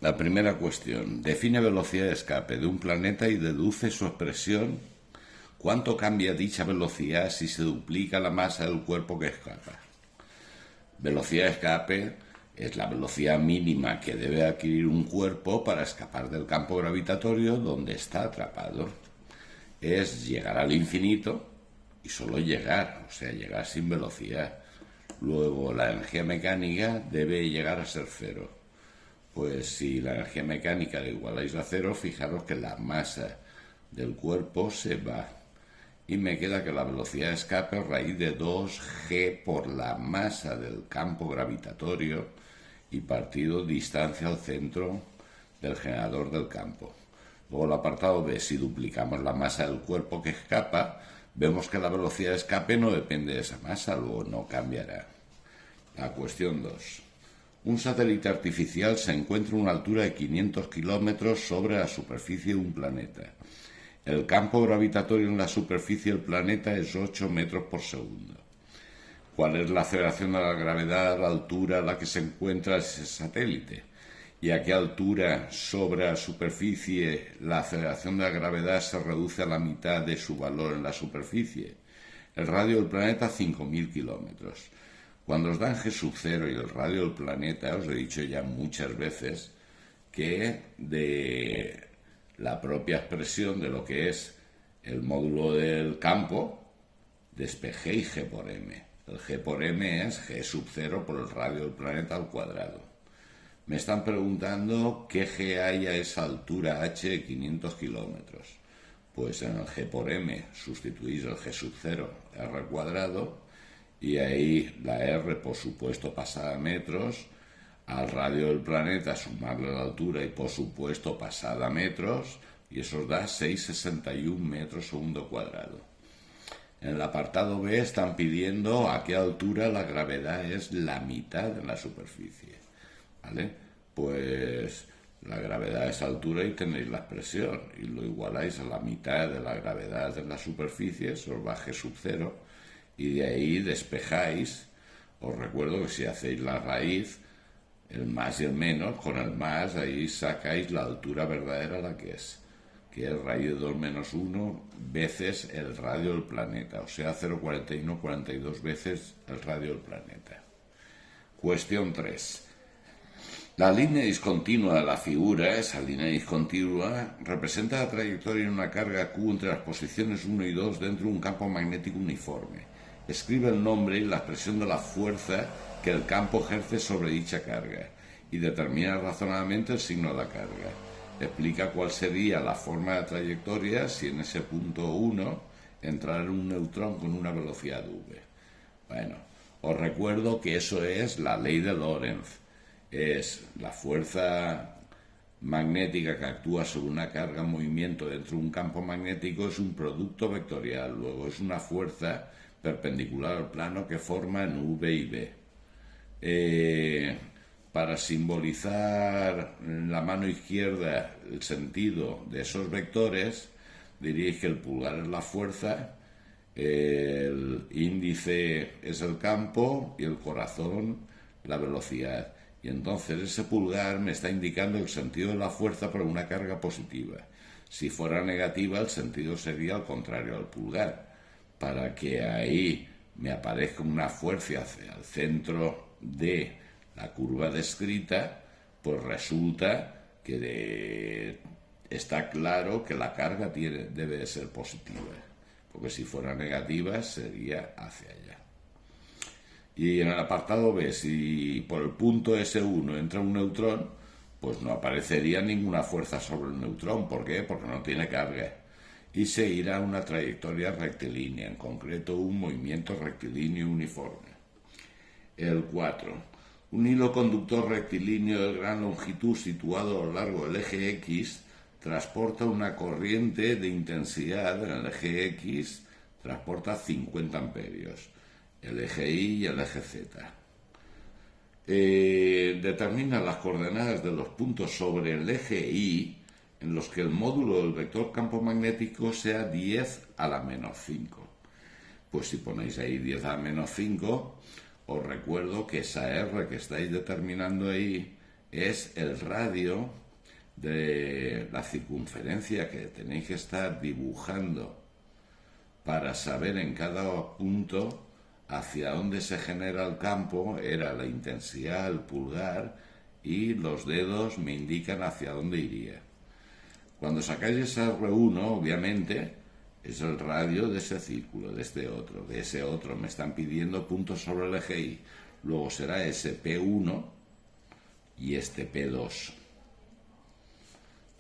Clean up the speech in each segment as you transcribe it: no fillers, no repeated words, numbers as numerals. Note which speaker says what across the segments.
Speaker 1: La primera cuestión. Define velocidad de escape de un planeta y deduce su expresión. ¿Cuánto cambia dicha velocidad si se duplica la masa del cuerpo que escapa? Velocidad de escape es la velocidad mínima que debe adquirir un cuerpo para escapar del campo gravitatorio donde está atrapado. Es llegar al infinito y solo llegar, o sea, llegar sin velocidad. Luego, la energía mecánica debe llegar a ser cero. Pues si la energía mecánica la igualáis a cero, fijaros que la masa del cuerpo se va. Y me queda que la velocidad de escape es raíz de 2g por la masa del campo gravitatorio y partido distancia al centro del generador del campo. Luego el apartado B, si duplicamos la masa del cuerpo que escapa, vemos que la velocidad de escape no depende de esa masa, luego no cambiará. La cuestión 2. Un satélite artificial se encuentra a una altura de 500 kilómetros sobre la superficie de un planeta. El campo gravitatorio en la superficie del planeta es 8 metros por segundo. ¿Cuál es la aceleración de la gravedad a la altura a la que se encuentra ese satélite? ¿Y a qué altura sobre la superficie la aceleración de la gravedad se reduce a la mitad de su valor en la superficie? El radio del planeta 5.000 kilómetros. Cuando os dan G sub 0 y el radio del planeta, os he dicho ya muchas veces que de la propia expresión de lo que es el módulo del campo, despejéis G por M. El G por M es G sub 0 por el radio del planeta al cuadrado. Me están preguntando qué G hay a esa altura H de 500 kilómetros. Pues en el G por M sustituís el G sub 0 R cuadrado y ahí la R, por supuesto, pasada a metros, al radio del planeta sumarle la altura y, por supuesto, pasada a metros, y eso os da 6,61 metros segundo cuadrado. En el apartado B están pidiendo a qué altura la gravedad es la mitad de la superficie, ¿vale? Pues la gravedad es altura y tenéis la expresión, y lo igualáis a la mitad de la gravedad de la superficie, eso os va G sub 0, y de ahí despejáis. Os recuerdo que si hacéis la raíz, el más y el menos, con el más ahí sacáis la altura verdadera la que es raíz de 2 menos 1 veces el radio del planeta, o sea 0,4142 veces el radio del planeta. Cuestión 3. La línea discontinua de la figura, esa línea discontinua, representa la trayectoria en una carga Q entre las posiciones 1 y 2 dentro de un campo magnético uniforme. Escribe el nombre y la expresión de la fuerza que el campo ejerce sobre dicha carga y determina razonadamente el signo de la carga. Explica cuál sería la forma de la trayectoria si en ese punto 1 entrara un neutrón con una velocidad v. Bueno, os recuerdo que eso es la ley de Lorentz. Es la fuerza magnética que actúa sobre una carga en movimiento dentro de un campo magnético, es un producto vectorial, luego es una fuerza perpendicular al plano que forman V y B. Para simbolizar en la mano izquierda el sentido de esos vectores, diréis que el pulgar es la fuerza, el índice es el campo y el corazón la velocidad. Y entonces ese pulgar me está indicando el sentido de la fuerza para una carga positiva. Si fuera negativa, el sentido sería al contrario al pulgar. Para que ahí me aparezca una fuerza hacia el centro de la curva descrita, pues resulta que está claro que la carga debe de ser positiva, porque si fuera negativa sería hacia allá. Y en el apartado B, si por el punto S1 entra un neutrón, pues no aparecería ninguna fuerza sobre el neutrón. ¿Por qué? Porque no tiene carga. Y seguirá una trayectoria rectilínea, en concreto un movimiento rectilíneo uniforme. El 4. Un hilo conductor rectilíneo de gran longitud situado a lo largo del eje X transporta una corriente de intensidad en el eje X, transporta 50 amperios, el eje Y y el eje Z. Determina las coordenadas de los puntos sobre el eje Y en los que el módulo del vector campo magnético sea 10 a la menos 5. Pues si ponéis ahí 10 a la menos 5, os recuerdo que esa R que estáis determinando ahí es el radio de la circunferencia que tenéis que estar dibujando para saber en cada punto hacia dónde se genera el campo. Era la intensidad, el pulgar, y los dedos me indican hacia dónde iría. Cuando sacáis ese R1, obviamente, es el radio de ese círculo, de este otro, de ese otro. Me están pidiendo puntos sobre el eje Y. Luego será ese P1 y este P2.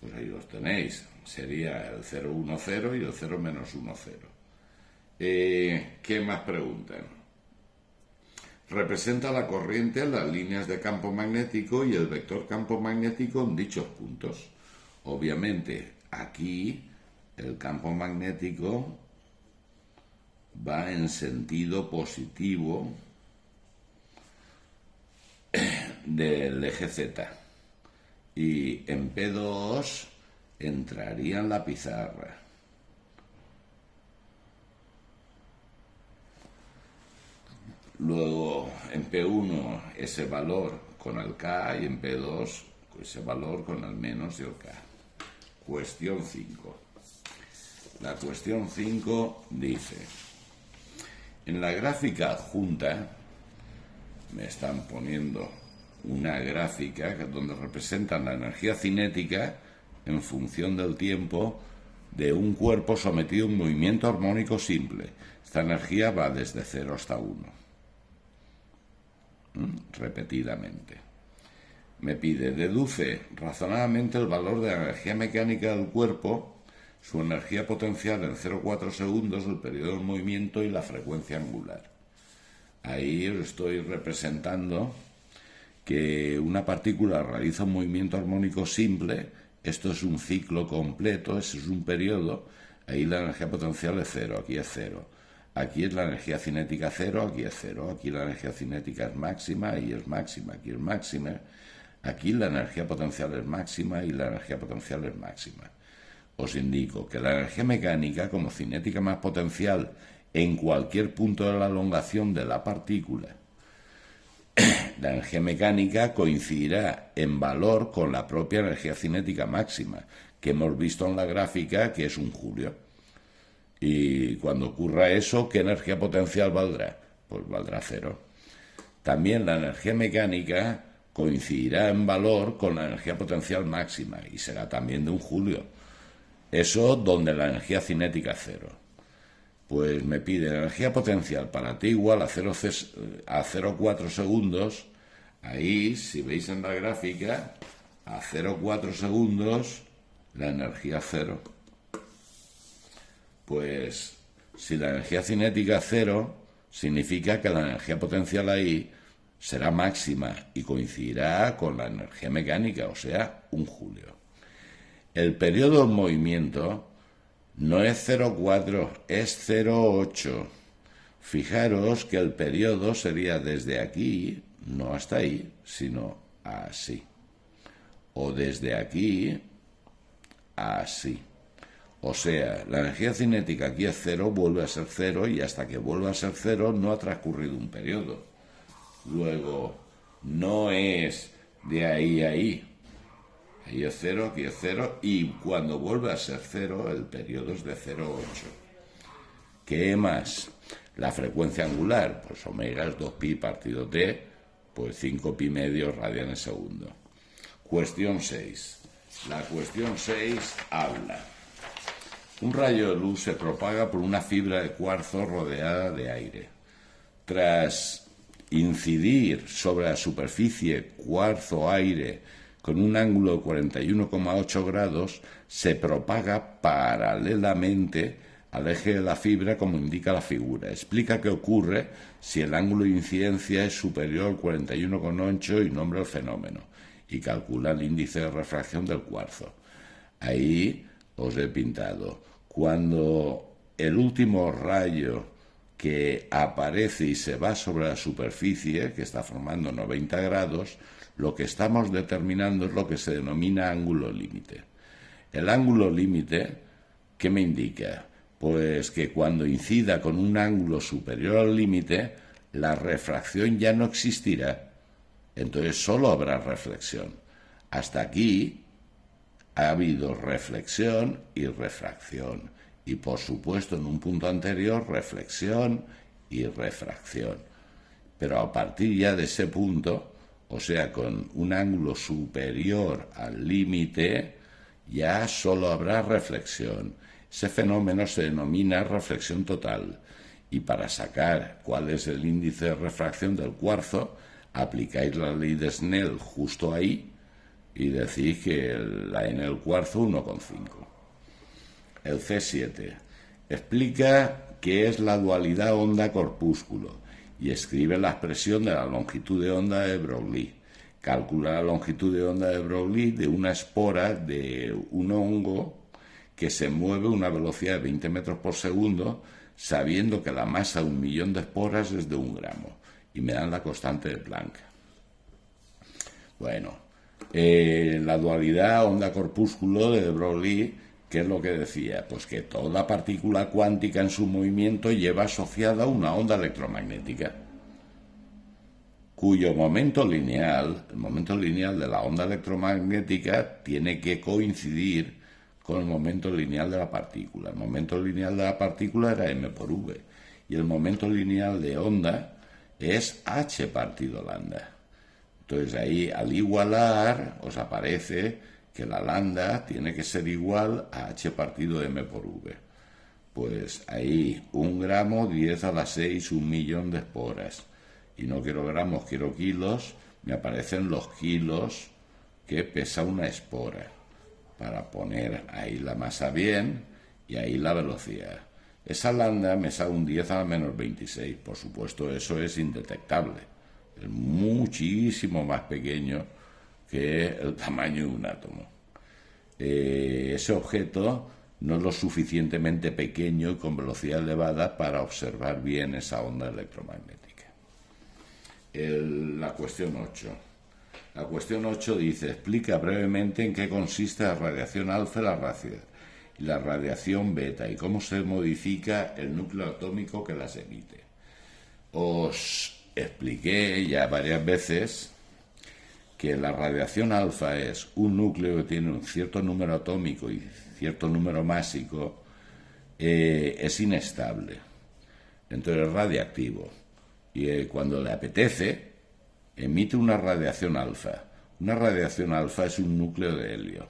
Speaker 1: Pues ahí los tenéis. Sería el 0,10 y el 0-1,0. ¿Qué más preguntan? Representa la corriente, las líneas de campo magnético y el vector campo magnético en dichos puntos. Obviamente, aquí el campo magnético va en sentido positivo del eje Z. Y en P2 entraría en la pizarra. Luego, en P1 ese valor con el K y en P2 ese valor con el menos y el K. Cuestión 5. La cuestión 5 dice: en la gráfica adjunta me están poniendo una gráfica donde representan la energía cinética en función del tiempo de un cuerpo sometido a un movimiento armónico simple. Esta energía va desde 0 hasta 1. Repetidamente. Me pide, deduce razonadamente el valor de la energía mecánica del cuerpo, su energía potencial en 0,4 segundos, el periodo de movimiento y la frecuencia angular. Ahí os estoy representando que una partícula realiza un movimiento armónico simple. Esto es un ciclo completo, ese es un periodo. Ahí la energía potencial es 0, aquí es 0. Aquí es la energía cinética 0, aquí es 0. Aquí la energía cinética es máxima, ahí es máxima, aquí es máxima. Aquí la energía potencial es máxima y la energía potencial es máxima. Os indico que la energía mecánica, como cinética más potencial en cualquier punto de la elongación de la partícula, la energía mecánica coincidirá en valor con la propia energía cinética máxima, que hemos visto en la gráfica, que es un julio. Y cuando ocurra eso, ¿qué energía potencial valdrá? Pues valdrá 0. También la energía mecánica coincidirá en valor con la energía potencial máxima y será también de un julio. Eso donde la energía cinética es 0. Pues me pide la energía potencial para t igual a 0,4 segundos. Ahí, si veis en la gráfica, a 0,4 segundos la energía es 0. Pues si la energía cinética es 0, significa que la energía potencial ahí será máxima y coincidirá con la energía mecánica, o sea, un julio. El periodo en movimiento no es 0,4, es 0,8. Fijaros que el periodo sería desde aquí, no hasta ahí, sino así. O desde aquí, así. O sea, la energía cinética aquí es 0, vuelve a ser 0 y hasta que vuelva a ser 0 no ha transcurrido un periodo. Luego, no es de ahí a ahí. Ahí es 0, aquí es 0 y cuando vuelve a ser 0 el periodo es de 0,8. ¿Qué más? La frecuencia angular, pues omega es 2pi partido t, pues 5pi medio radianes segundo. Cuestión 6. La cuestión 6 habla: un rayo de luz se propaga por una fibra de cuarzo rodeada de aire. Tras incidir sobre la superficie cuarzo-aire con un ángulo de 41,8 grados, se propaga paralelamente al eje de la fibra como indica la figura. Explica qué ocurre si el ángulo de incidencia es superior al 41,8 y nombra el fenómeno, y calcula el índice de refracción del cuarzo. Ahí os he pintado. Cuando el último rayo que aparece y se va sobre la superficie, que está formando 90 grados, lo que estamos determinando es lo que se denomina ángulo límite. El ángulo límite, ¿qué me indica? Pues que cuando incida con un ángulo superior al límite, la refracción ya no existirá. Entonces solo habrá reflexión. Hasta aquí ha habido reflexión y refracción. Y por supuesto en un punto anterior reflexión y refracción. Pero a partir ya de ese punto, o sea, con un ángulo superior al límite, ya solo habrá reflexión. Ese fenómeno se denomina reflexión total. Y para sacar cuál es el índice de refracción del cuarzo, aplicáis la ley de Snell justo ahí y decís que la N del cuarzo 1,5. El C7 explica qué es la dualidad onda-corpúsculo y escribe la expresión de la longitud de onda de Broglie. Calcula la longitud de onda de Broglie de una espora de un hongo que se mueve a una velocidad de 20 metros por segundo, sabiendo que la masa de 1.000.000 de esporas es de 1 gramo. Y me dan la constante de Planck. Bueno, la dualidad onda-corpúsculo de Broglie, ¿qué es lo que decía? Pues que toda partícula cuántica en su movimiento lleva asociada una onda electromagnética, cuyo momento lineal, el momento lineal de la onda electromagnética, tiene que coincidir con el momento lineal de la partícula. El momento lineal de la partícula era m por v, y el momento lineal de onda es h partido lambda. Entonces ahí, al igualar, os aparece que la lambda tiene que ser igual a h partido m por v. Pues ahí, 1 gramo, 10 a la 6, 1.000.000 de esporas. Y no quiero gramos, quiero kilos, me aparecen los kilos que pesa una espora, para poner ahí la masa bien y ahí la velocidad. Esa lambda me sale un 10 a la menos 26. Por supuesto, eso es indetectable. Es muchísimo más pequeño que el tamaño de un átomo. Ese objeto no es lo suficientemente pequeño y con velocidad elevada para observar bien esa onda electromagnética. La cuestión 8. La cuestión 8 dice, explica brevemente en qué consiste la radiación alfa y la radiación beta y cómo se modifica el núcleo atómico que las emite. Os expliqué ya varias veces que la radiación alfa es un núcleo que tiene un cierto número atómico y cierto número másico, es inestable, entonces es radiactivo, y cuando le apetece emite una radiación alfa. Una radiación alfa es un núcleo de helio,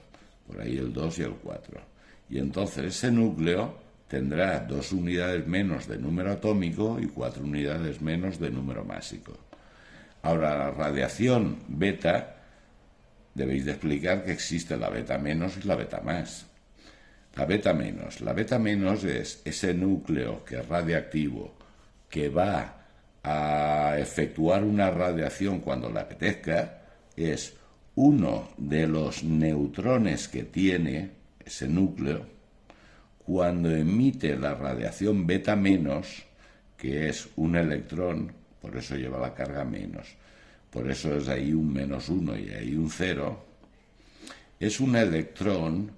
Speaker 1: por ahí el 2 y el 4. Y entonces ese núcleo tendrá 2 unidades menos de número atómico y 4 unidades menos de número másico. Ahora, la radiación beta, debéis de explicar que existe la beta menos y la beta más. La beta menos es ese núcleo que es radiactivo, que va a efectuar una radiación cuando le apetezca, es uno de los neutrones que tiene ese núcleo cuando emite la radiación beta menos, que es un electrón, por eso lleva la carga menos, por eso es ahí un -1 y ahí un 0, es un electrón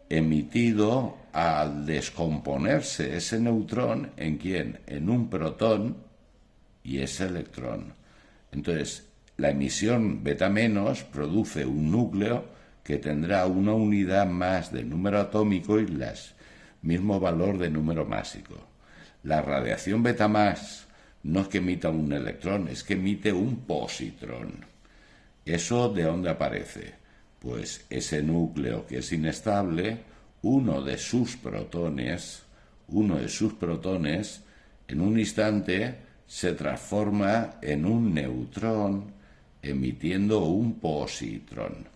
Speaker 1: emitido al descomponerse ese neutrón en ¿quién? En un protón y ese electrón. Entonces, la emisión beta menos produce un núcleo que tendrá una unidad más de número atómico y el mismo valor de número másico. La radiación beta más no es que emita un electrón, es que emite un positrón. ¿Eso de dónde aparece? Pues ese núcleo que es inestable, uno de sus protones, en un instante se transforma en un neutrón emitiendo un positrón.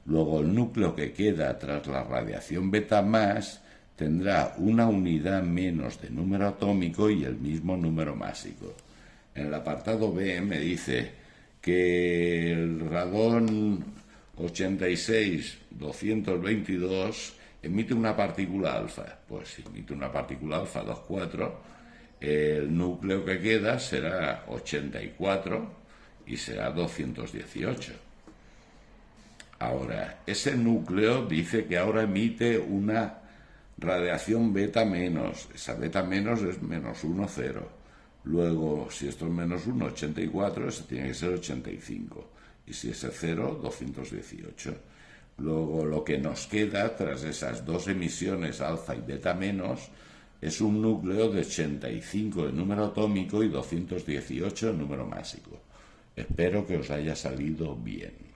Speaker 1: Luego el núcleo que queda tras la radiación beta más tendrá una unidad menos de número atómico y el mismo número másico. En el apartado B me dice que el radón 86222 emite una partícula alfa. Pues si emite una partícula alfa 24, el núcleo que queda será 84 y será 218. Ahora, ese núcleo dice que ahora emite una radiación beta menos. Esa beta menos es -1, 0. Luego, si esto es -1, 84, eso tiene que ser 85. y si es el 0, 218. Luego lo que nos queda tras esas dos emisiones alfa y beta menos es un núcleo de 85 en número atómico y 218 en número másico. Espero que os haya salido bien.